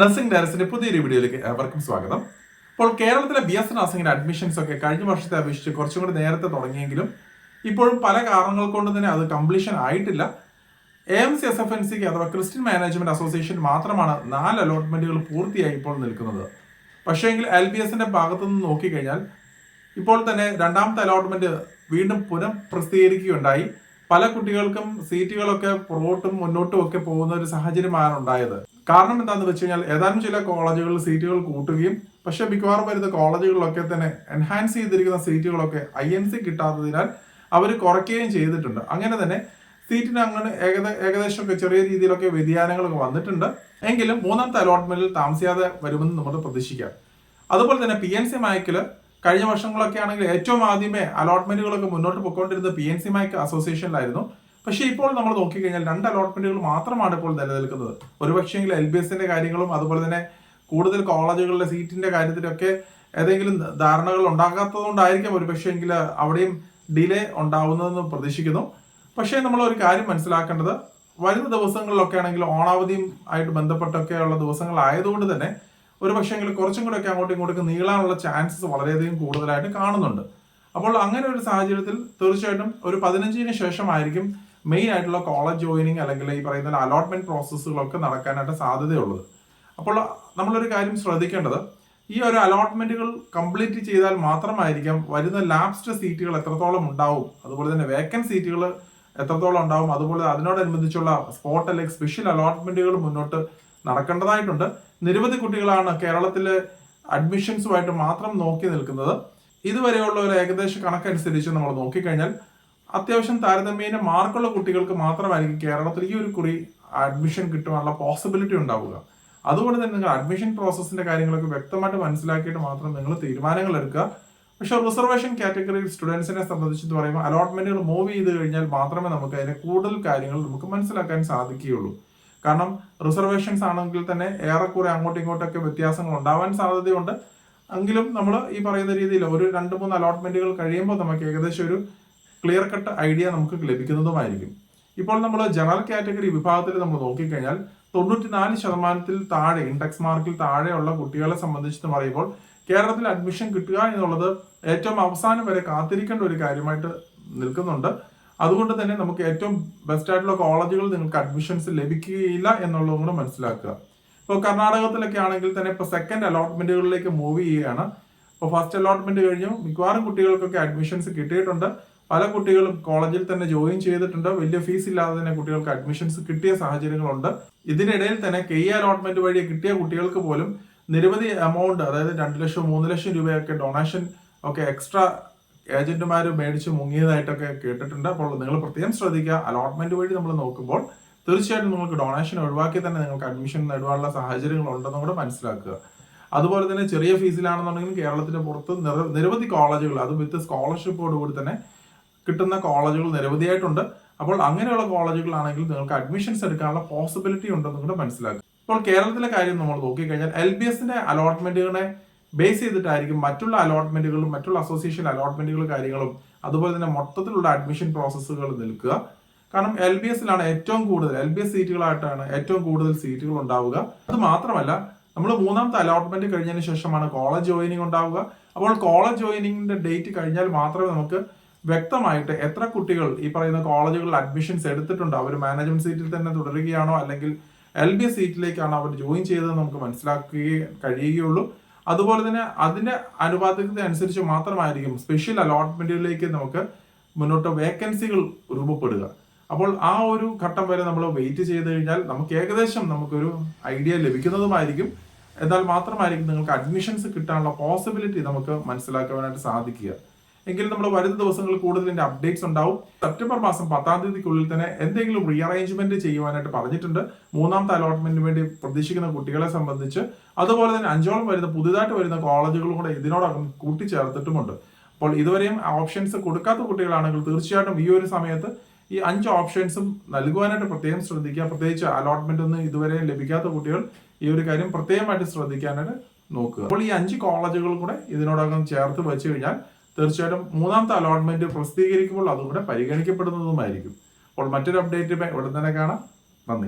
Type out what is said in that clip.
Nursing ഡയറക്ടറിന്റെ പുതിയൊരു വീഡിയോയിലേക്ക് ഏവർക്കും സ്വാഗതം. ഇപ്പോൾ കേരളത്തിലെ BS നഴ്സിംഗിന്റെ അഡ്മിഷൻസ് ഒക്കെ കഴിഞ്ഞ വർഷത്തെ അപേക്ഷിച്ച് കുറച്ചും കൂടി നേരത്തെ തുടങ്ങിയെങ്കിലും ഇപ്പോഴും പല കാരണങ്ങൾ കൊണ്ട് തന്നെ അത് കംപ്ലീഷൻ ആയിട്ടില്ല. AMC SFNCക്ക് അഥവാ ക്രിസ്ത്യൻ മാനേജ്മെന്റ് അസോസിയേഷൻ മാത്രമാണ് 4 അലോട്ട്മെന്റുകൾ പൂർത്തിയായി ഇപ്പോൾ നിൽക്കുന്നത്. പക്ഷേങ്കിൽ LBSന്റെ ഭാഗത്തു നിന്ന് നോക്കിക്കഴിഞ്ഞാൽ ഇപ്പോൾ തന്നെ രണ്ടാമത്തെ അലോട്ട്മെന്റ് വീണ്ടും പുനഃപ്രസിദ്ധീകരിക്കുകയുണ്ടായി. പല കുട്ടികൾക്കും സീറ്റുകളൊക്കെ പുറകോട്ടും മുന്നോട്ടും ഒക്കെ പോകുന്ന ഒരു സാഹചര്യമാണ് ഉണ്ടായത്. കാരണം എന്താണെന്ന് വെച്ച് കഴിഞ്ഞാൽ ഏതാനും ചില കോളേജുകളിൽ സീറ്റുകൾ കൂട്ടുകയും പക്ഷെ മിക്കവാറും വരുന്ന കോളേജുകളിലൊക്കെ തന്നെ എൻഹാൻസ് ചെയ്തിരിക്കുന്ന സീറ്റുകളൊക്കെ INC കിട്ടാത്തതിനാൽ അവർ കുറയ്ക്കുകയും ചെയ്തിട്ടുണ്ട്. അങ്ങനെ തന്നെ സീറ്റിന് അങ്ങനെ ഏകദേശം ചെറിയ രീതിയിലൊക്കെ വ്യതിയാനങ്ങളൊക്കെ വന്നിട്ടുണ്ട്. എങ്കിലും മൂന്നാമത്തെ അലോട്ട്മെന്റിൽ താമസിയാതെ വരുമെന്ന് നമ്മൾ പ്രതീക്ഷിക്കാം. അതുപോലെ തന്നെ PNC മായ്ക്കിൽ കഴിഞ്ഞ വർഷങ്ങളൊക്കെ ആണെങ്കിൽ ഏറ്റവും ആദ്യമേ അലോട്ട്മെന്റുകളൊക്കെ മുന്നോട്ട് പോയിക്കൊണ്ടിരുന്നത് PNC മായ്ക്ക് അസോസിയേഷനിലായിരുന്നു. പക്ഷേ ഇപ്പോൾ നമ്മൾ നോക്കിക്കഴിഞ്ഞാൽ 2 അലോട്ട്മെന്റുകൾ മാത്രമാണ് ഇപ്പോൾ നിലനിൽക്കുന്നത്. ഒരുപക്ഷെങ്കിൽ LBSന്റെ കാര്യങ്ങളും അതുപോലെ തന്നെ കൂടുതൽ കോളേജുകളിലെ സീറ്റിന്റെ കാര്യത്തിലൊക്കെ ഏതെങ്കിലും ധാരണകൾ ഉണ്ടാകാത്തതുകൊണ്ടായിരിക്കും ഒരുപക്ഷെങ്കിൽ അവിടെയും ഡിലേ ഉണ്ടാവുന്നതെന്ന് പ്രതീക്ഷിക്കുന്നു. പക്ഷേ നമ്മൾ ഒരു കാര്യം മനസ്സിലാക്കേണ്ടത് വരുന്ന ദിവസങ്ങളിലൊക്കെ ആണെങ്കിൽ ഓണാവധിയും ആയിട്ട് ബന്ധപ്പെട്ടൊക്കെയുള്ള ദിവസങ്ങളായതുകൊണ്ട് തന്നെ ഒരു പക്ഷേങ്കിൽ കുറച്ചും കൂടെ ഒക്കെ അങ്ങോട്ടും ഇങ്ങോട്ടും നീളാനുള്ള ചാൻസസ് വളരെയധികം കൂടുതലായിട്ട് കാണുന്നുണ്ട്. അപ്പോൾ അങ്ങനെ ഒരു സാഹചര്യത്തിൽ തീർച്ചയായിട്ടും ഒരു 15-ന് ശേഷമായിരിക്കും മെയിൻ ആയിട്ടുള്ള കോളേജ് ജോയിനിങ് അല്ലെങ്കിൽ ഈ പറയുന്ന അലോട്ട്മെന്റ് പ്രോസസ്സുകളൊക്കെ നടക്കാനായിട്ട് സാധ്യതയുള്ളത്. അപ്പോൾ നമ്മളൊരു കാര്യം ശ്രദ്ധിക്കേണ്ടത് ഈ ഒരു അലോട്ട്മെന്റുകൾ കംപ്ലീറ്റ് ചെയ്താൽ മാത്രമായിരിക്കാം വരുന്ന ലാപ്സ്ഡ് സീറ്റുകൾ എത്രത്തോളം ഉണ്ടാവും, അതുപോലെ തന്നെ വേക്കൻറ്റ് സീറ്റുകൾ എത്രത്തോളം ഉണ്ടാവും, അതുപോലെ അതിനോടനുബന്ധിച്ചുള്ള സ്പോട്ട് അല്ലെങ്കിൽ സ്പെഷ്യൽ അലോട്ട്മെന്റുകൾ മുന്നോട്ട് നടക്കേണ്ടതായിട്ടുണ്ട്. നിരവധി കുട്ടികളാണ് കേരളത്തിലെ അഡ്മിഷൻസുമായിട്ട് മാത്രം നോക്കി നിൽക്കുന്നത്. ഇതുവരെയുള്ള ഒരു ഏകദേശ കണക്കനുസരിച്ച് നമ്മൾ നോക്കിക്കഴിഞ്ഞാൽ അത്യാവശ്യം താരതമ്യേന മാർക്കുള്ള കുട്ടികൾക്ക് മാത്രമായിരിക്കും കേരളത്തിൽ ഈ ഒരു കുറി അഡ്മിഷൻ കിട്ടുവാനുള്ള പോസിബിലിറ്റി ഉണ്ടാവുക. അതുകൊണ്ട് തന്നെ നിങ്ങൾ അഡ്മിഷൻ പ്രോസസ്സിന്റെ കാര്യങ്ങളൊക്കെ വ്യക്തമായിട്ട് മനസ്സിലാക്കിയിട്ട് മാത്രം നിങ്ങൾ തീരുമാനങ്ങൾ എടുക്കുക. പക്ഷെ റിസർവേഷൻ കാറ്റഗറി സ്റ്റുഡൻസിനെ സംബന്ധിച്ച് പറയുമ്പോൾ അലോട്ട്മെന്റുകൾ മൂവ് ചെയ്ത് കഴിഞ്ഞാൽ മാത്രമേ നമുക്ക് അതിന്റെ കൂടുതൽ കാര്യങ്ങൾ നമുക്ക് മനസ്സിലാക്കാൻ സാധിക്കുകയുള്ളൂ. കാരണം റിസർവേഷൻസ് ആണെങ്കിൽ തന്നെ ഏറെക്കുറെ അങ്ങോട്ടും ഇങ്ങോട്ടൊക്കെ വ്യത്യാസങ്ങൾ ഉണ്ടാവാൻ സാധ്യതയുണ്ട്. എങ്കിലും നമ്മൾ ഈ പറയുന്ന രീതിയിൽ ഒരു 2-3 അലോട്ട്മെന്റുകൾ കഴിയുമ്പോൾ നമുക്ക് ഏകദേശം ഒരു ക്ലിയർ കട്ട് ഐഡിയ നമുക്ക് ലഭിക്കുന്നതുമായിരിക്കും. ഇപ്പോൾ നമ്മൾ ജനറൽ കാറ്റഗറി വിഭാഗത്തിൽ നമ്മൾ നോക്കിക്കഴിഞ്ഞാൽ 94% താഴെ ഇൻഡെക്സ് മാർക്കിൽ താഴെയുള്ള കുട്ടികളെ സംബന്ധിച്ച് പറയുമ്പോൾ കേരളത്തിൽ അഡ്മിഷൻ കിട്ടുക എന്നുള്ളത് ഏറ്റവും അവസാനം വരെ കാത്തിരിക്കേണ്ട ഒരു കാര്യമായിട്ട് നിൽക്കുന്നുണ്ട്. അതുകൊണ്ട് തന്നെ നമുക്ക് ഏറ്റവും ബെസ്റ്റ് ആയിട്ടുള്ള കോളേജുകൾ നിങ്ങൾക്ക് അഡ്മിഷൻസ് ലഭിക്കുകയില്ല എന്നുള്ളതും കൂടെ മനസ്സിലാക്കുക. ഇപ്പോൾ കർണാടകത്തിലൊക്കെ ആണെങ്കിൽ തന്നെ ഇപ്പോൾ സെക്കൻഡ് അലോട്ട്മെന്റുകളിലേക്ക് മൂവ് ചെയ്യുകയാണ്. ഇപ്പോൾ ഫസ്റ്റ് അലോട്ട്മെന്റ് കഴിഞ്ഞു മിക്കവാറും കുട്ടികൾക്കൊക്കെ അഡ്മിഷൻസ് കിട്ടിയിട്ടുണ്ട്. പല കുട്ടികളും കോളേജിൽ തന്നെ ജോയിൻ ചെയ്തിട്ടുണ്ട്. വലിയ ഫീസ് ഇല്ലാതെ തന്നെ കുട്ടികൾക്ക് അഡ്മിഷൻസ് കിട്ടിയ സാഹചര്യങ്ങളുണ്ട്. ഇതിനിടയിൽ തന്നെ KE അലോട്ട്മെന്റ് വഴി കിട്ടിയ കുട്ടികൾക്ക് പോലും നിരവധി എമൗണ്ട്, അതായത് 2 ലക്ഷം 3 ലക്ഷം രൂപയൊക്കെ ഡൊണേഷൻ ഒക്കെ എക്സ്ട്രാ ഏജന്റുമാർ മേടിച്ച് മുങ്ങിയതായിട്ടൊക്കെ കേട്ടിട്ടുണ്ട്. അപ്പോൾ നിങ്ങൾ പ്രത്യേകം ശ്രദ്ധിക്കുക. അലോട്ട്മെന്റ് വഴി നമ്മൾ നോക്കുമ്പോൾ തീർച്ചയായിട്ടും നിങ്ങൾക്ക് ഡൊണേഷൻ ഒഴിവാക്കി തന്നെ നിങ്ങൾക്ക് അഡ്മിഷൻ നേടുവാനുള്ള സാഹചര്യങ്ങൾ ഉണ്ടെന്നും കൂടെ മനസ്സിലാക്കുക. അതുപോലെ തന്നെ ചെറിയ ഫീസിലാണെന്നുണ്ടെങ്കിൽ കേരളത്തിന്റെ പുറത്ത് നിരവധി കോളേജുകൾ അത് വിത്ത് സ്കോളർഷിപ്പോടുകൂടി തന്നെ കിട്ടുന്ന കോളേജുകൾ നിരവധിയായിട്ടുണ്ട്. അപ്പോൾ അങ്ങനെയുള്ള കോളേജുകളാണെങ്കിൽ നിങ്ങൾക്ക് അഡ്മിഷൻസ് എടുക്കാനുള്ള പോസിബിലിറ്റി ഉണ്ടെന്നും കൂടെ മനസ്സിലാക്കുക. ഇപ്പോൾ കേരളത്തിലെ കാര്യം നമ്മൾ നോക്കിക്കഴിഞ്ഞാൽ LBSന്റെ അലോട്ട്മെന്റുകളെ ബേസ് ചെയ്തിട്ടായിരിക്കും മറ്റുള്ള അലോട്ട്മെന്റുകളും മറ്റുള്ള അസോസിയേഷൻ അലോട്ട്മെന്റുകളും കാര്യങ്ങളും അതുപോലെ തന്നെ മൊത്തത്തിലുള്ള അഡ്മിഷൻ പ്രോസസ്സുകൾ നിൽക്കുക. കാരണം LBSലാണ് ഏറ്റവും കൂടുതൽ LBS സീറ്റുകളായിട്ടാണ് ഏറ്റവും കൂടുതൽ സീറ്റുകൾ ഉണ്ടാവുക. അത് മാത്രമല്ല നമ്മൾ മൂന്നാമത്തെ അലോട്ട്മെന്റ് കഴിഞ്ഞതിന് ശേഷമാണ് കോളേജ് ജോയിനിങ് ഉണ്ടാവുക. അപ്പോൾ കോളേജ് ജോയിനിങ്ങിന്റെ ഡേറ്റ് കഴിഞ്ഞാൽ മാത്രമേ നമുക്ക് വ്യക്തമായിട്ട് എത്ര കുട്ടികൾ ഈ പറയുന്ന കോളേജുകളിൽ അഡ്മിഷൻസ് എടുത്തിട്ടുണ്ട്, അവർ മാനേജ്മെന്റ് സീറ്റിൽ തന്നെ തുടരുകയാണോ അല്ലെങ്കിൽ LBS സീറ്റിലേക്കാണോ അവർ ജോയിൻ ചെയ്തതെന്ന് നമുക്ക് മനസ്സിലാക്കുകയും കഴിയുകയുള്ളൂ. അതുപോലെ തന്നെ അതിന്റെ അനുപാതികത അനുസരിച്ച് മാത്രമായിരിക്കും സ്പെഷ്യൽ അലോട്ട്മെന്റുകളിലേക്ക് നമുക്ക് മുന്നോട്ട് വേക്കൻസികൾ രൂപപ്പെടുക. അപ്പോൾ ആ ഒരു ഘട്ടം വരെ നമ്മൾ വെയിറ്റ് ചെയ്ത് കഴിഞ്ഞാൽ നമുക്ക് ഏകദേശം നമുക്കൊരു ഐഡിയ ലഭിക്കുന്നതുമായിരിക്കും. എന്നാൽ മാത്രമായിരിക്കും നിങ്ങൾക്ക് അഡ്മിഷൻസ് കിട്ടാനുള്ള പോസിബിലിറ്റി നമുക്ക് മനസ്സിലാക്കുവാനായിട്ട് സാധിക്കുക. എങ്കിലും നമ്മൾ വരുന്ന ദിവസങ്ങളിൽ കൂടുതൽ ഇതിന്റെ അപ്ഡേറ്റ്സ് ഉണ്ടാവും. സെപ്റ്റംബർ മാസം 10-ാം തീയതിക്കുള്ളിൽ തന്നെ എന്തെങ്കിലും റീഅറേഞ്ച്മെന്റ് ചെയ്യുവാനായിട്ട് പറഞ്ഞിട്ടുണ്ട് മൂന്നാമത്തെ അലോട്ട്മെന്റിന് വേണ്ടി പ്രതീക്ഷിക്കുന്ന കുട്ടികളെ സംബന്ധിച്ച്. അതുപോലെ തന്നെ 5ഓളം വരുന്ന പുതുതായിട്ട് വരുന്ന കോളേജുകളും കൂടെ ഇതിനോടകം കൂട്ടിച്ചേർത്തിട്ടുമുണ്ട്. അപ്പോൾ ഇതുവരെയും ഓപ്ഷൻസ് കൊടുക്കാത്ത കുട്ടികളാണെങ്കിൽ തീർച്ചയായിട്ടും ഈ ഒരു സമയത്ത് ഈ 5 ഓപ്ഷൻസും നൽകുവാനായിട്ട് പ്രത്യേകം ശ്രദ്ധിക്കുക. പ്രത്യേകിച്ച് അലോട്ട്മെന്റ് ഒന്നും ഇതുവരെ ലഭിക്കാത്ത കുട്ടികൾ ഈ ഒരു കാര്യം പ്രത്യേകമായിട്ട് ശ്രദ്ധിക്കാനായിട്ട് നോക്കുക. അപ്പോൾ ഈ 5 കോളേജുകൾ കൂടെ ഇതിനോടകം ചേർത്ത് വെച്ച് കഴിഞ്ഞാൽ തീർച്ചയായിട്ടും മൂന്നാമത്തെ അലോട്ട്മെന്റ് പ്രസിദ്ധീകരിക്കുമ്പോൾ അതുകൂടെ പരിഗണിക്കപ്പെടുന്നതുമായിരിക്കും. അപ്പോൾ മറ്റൊരു അപ്ഡേറ്റ് ഉടൻ തന്നെ കാണാം. നന്ദി.